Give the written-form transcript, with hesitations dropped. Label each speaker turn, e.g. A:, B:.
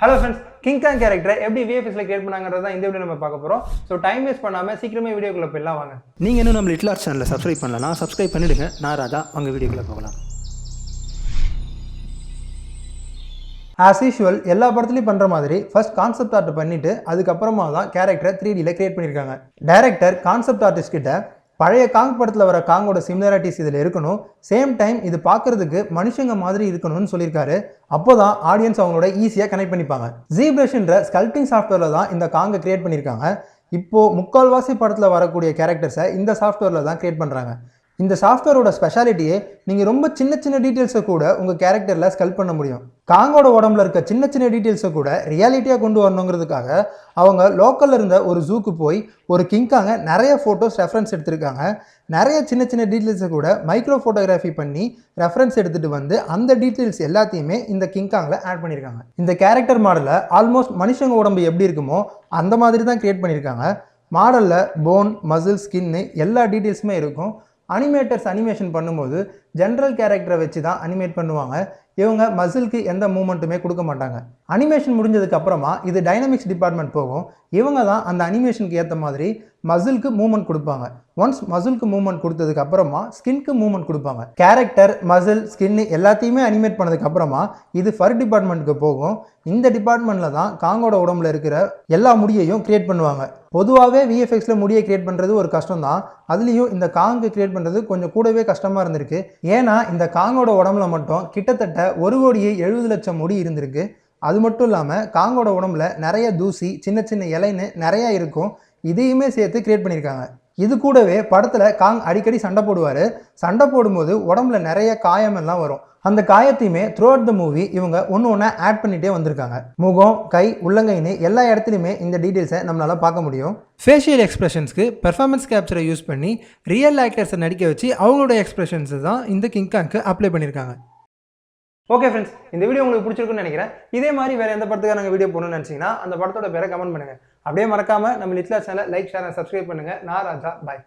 A: Hello friends, King Kong character எப்படி VFX ல create பண்ணாங்கன்றத தான் இந்த வீடியோல நம்ம பார்க்க போறோம். சோ டைம் வேஸ்ட் பண்ணாம சீக்கிரமே வீடியோக்குள்ள போய்லாம் வாங்க.
B: நீங்க இன்னும் நம்ம லிட்டில் ஆர்ட்ஸ் சேனலை சப்ஸ்கிரைப் பண்ணலனா சப்ஸ்கிரைப் பண்ணிடுங்க. நான் ராஜா, வாங்க வீடியோக்குள்ள போகலாம்.
A: As usual எல்லா படத்துலயும் பண்ற மாதிரி ஃபர்ஸ்ட் கான்செப்ட் ஆர்ட் பண்ணிட்டு அதுக்கு அப்புறமா தான் கேரக்டரை 3D ல கிரியேட் பண்ணிருக்காங்க. டைரக்டர் கான்செப்ட் ஆர்டிஸ்ட் கிட்ட பழைய காங் படத்துல வர காங்கோட சிமிலாரிட்டிஸ் இதில் இருக்கணும், சேம் டைம் இது பார்க்கறதுக்கு மனுஷங்க மாதிரி இருக்கணும்னு சொல்லியிருக்காரு. அப்போதான் ஆடியன்ஸ் அவங்களோட ஈஸியாக கனெக்ட் பண்ணிப்பாங்க. ZBrushன்ற ஸ்கல்ப்டிங் சாஃப்ட்வேரில் தான் இந்த காங்கை கிரியேட் பண்ணியிருக்காங்க. இப்போது முக்கால்வாசி படத்தில் வரக்கூடிய கேரக்டர்ஸை இந்த சாஃப்ட்வேரில் தான் கிரியேட் பண்ணுறாங்க. இந்த சாஃப்ட்வேரோட ஸ்பெஷாலிட்டியே நீங்கள் ரொம்ப சின்ன சின்ன டீட்டெயில்ஸை கூட உங்கள் கேரக்டரில் ஸ்கல்ப் பண்ண முடியும். காங்கோட உடம்புல இருக்க சின்ன சின்ன டீட்டெயில்ஸை கூட ரியாலிட்டியாக கொண்டு வரணுங்கிறதுக்காக அவங்க லோக்கலில் இருந்த ஒரு ஜூக்கு போய் ஒரு கிங்காங்க நிறைய ஃபோட்டோஸ் ரெஃபரன்ஸ் எடுத்திருக்காங்க. நிறைய சின்ன சின்ன டீட்டெயில்ஸை கூட மைக்ரோ ஃபோட்டோகிராஃபி பண்ணி ரெஃபரன்ஸ் எடுத்துகிட்டு வந்து அந்த டீட்டெயில்ஸ் எல்லாத்தையுமே இந்த கிங்காங்கில் ஆட் பண்ணியிருக்காங்க. இந்த கேரக்டர் மாடலில் ஆல்மோஸ்ட் மனுஷங்க உடம்பு எப்படி இருக்குமோ அந்த மாதிரி தான் கிரியேட் பண்ணியிருக்காங்க. மாடலில் போன், மசில், ஸ்கின்னு எல்லா டீட்டெயில்ஸுமே இருக்கும். அனிமேட்டர்ஸ் அனிமேஷன் பண்ணும்போது ஜென்ரல் கேரக்டரை வச்சு தான் அனிமேட் பண்ணுவாங்க. இவங்க மசிலுக்கு எந்த மூமெண்ட்டுமே கொடுக்க மாட்டாங்க. அனிமேஷன் முடிஞ்சதுக்கு அப்புறமா இது டைனமிக்ஸ் டிபார்ட்மெண்ட் போகும். இவங்க தான் அந்த அனிமேஷனுக்கு ஏற்ற மாதிரி மசிலுக்கு மூவ்மெண்ட் கொடுப்பாங்க. ஒன்ஸ் மசிலுக்கு மூவ்மெண்ட் கொடுத்ததுக்கு அப்புறமா ஸ்கின்க்கு மூவ்மெண்ட் கொடுப்பாங்க. கேரக்டர், மசில், ஸ்கின் எல்லாத்தையுமே அனிமேட் பண்ணதுக்கு அப்புறமா இது ஃபர் டிபார்ட்மெண்ட்டுக்கு போகும். இந்த டிபார்ட்மெண்ட்டில் தான் காங்கோட உடம்புல இருக்கிற எல்லா முடியையும் கிரியேட் பண்ணுவாங்க. பொதுவாகவே VFXல முடியை கிரியேட் பண்ணுறது ஒரு கஷ்டம் தான். அதுலேயும் இந்த காங்கு கிரியேட் பண்ணுறது கொஞ்சம் கூடவே கஷ்டமாக இருந்திருக்கு. ஏன்னா இந்த காங்கோட உடம்புல மட்டும் கிட்டத்தட்ட 1,70,00,000 முடி இருந்திருக்கு. அது மட்டும் இல்லாமல் காங்கோட உடம்புல நிறைய தூசி, சின்ன சின்ன இலைன்னு நிறையா இருக்கும். இதையுமே சேர்த்து கிரியேட் பண்ணியிருக்காங்க. இது கூடவே படத்தில் காங் அடிக்கடி சண்டை போடுவார். சண்டை போடும்போது உடம்புல நிறைய காயமெல்லாம் வரும். அந்த காயத்தையுமே த்ரூ அவுட் த மூவி இவங்க ஒன்று ஒன்றா ஆட் பண்ணிகிட்டே வந்திருக்காங்க. முகம், கை, உள்ளங்கைன்னு எல்லா இடத்துலையுமே இந்த டீட்டெயில்ஸை நம்மளால் பார்க்க முடியும்.
B: ஃபேஷியல் எக்ஸ்பிரஷன்ஸ்க்கு பெர்ஃபார்மன்ஸ் கேப்சரை யூஸ் பண்ணி ரியல் ஆக்டர்ஸை நடிக்க வச்சு அவங்களோட எக்ஸ்பிரஷன்ஸை தான் இந்த கிங் காங்க்கு அப்ளை பண்ணியிருக்காங்க.
A: ஓகே ஃப்ரெண்ட்ஸ், இந்த வீடியோ உங்களுக்கு பிடிச்சிருக்குன்னு நினைக்கிறேன். இதே மாதிரி வேறு எந்த படத்துக்காக நாங்கள் வீடியோ போகணும்னு நினச்சிங்கன்னா அந்த படத்தோட பேரை கமெண்ட் பண்ணுங்கள். அப்படியே மறக்காமல் நம்ம லிட்டில் ஆர்ட்ஸ் சேனலை லைக், ஷேர் அண்ட் சப்ஸ்கிரைப் பண்ணுங்கள். நான் ராஜா, பாய்.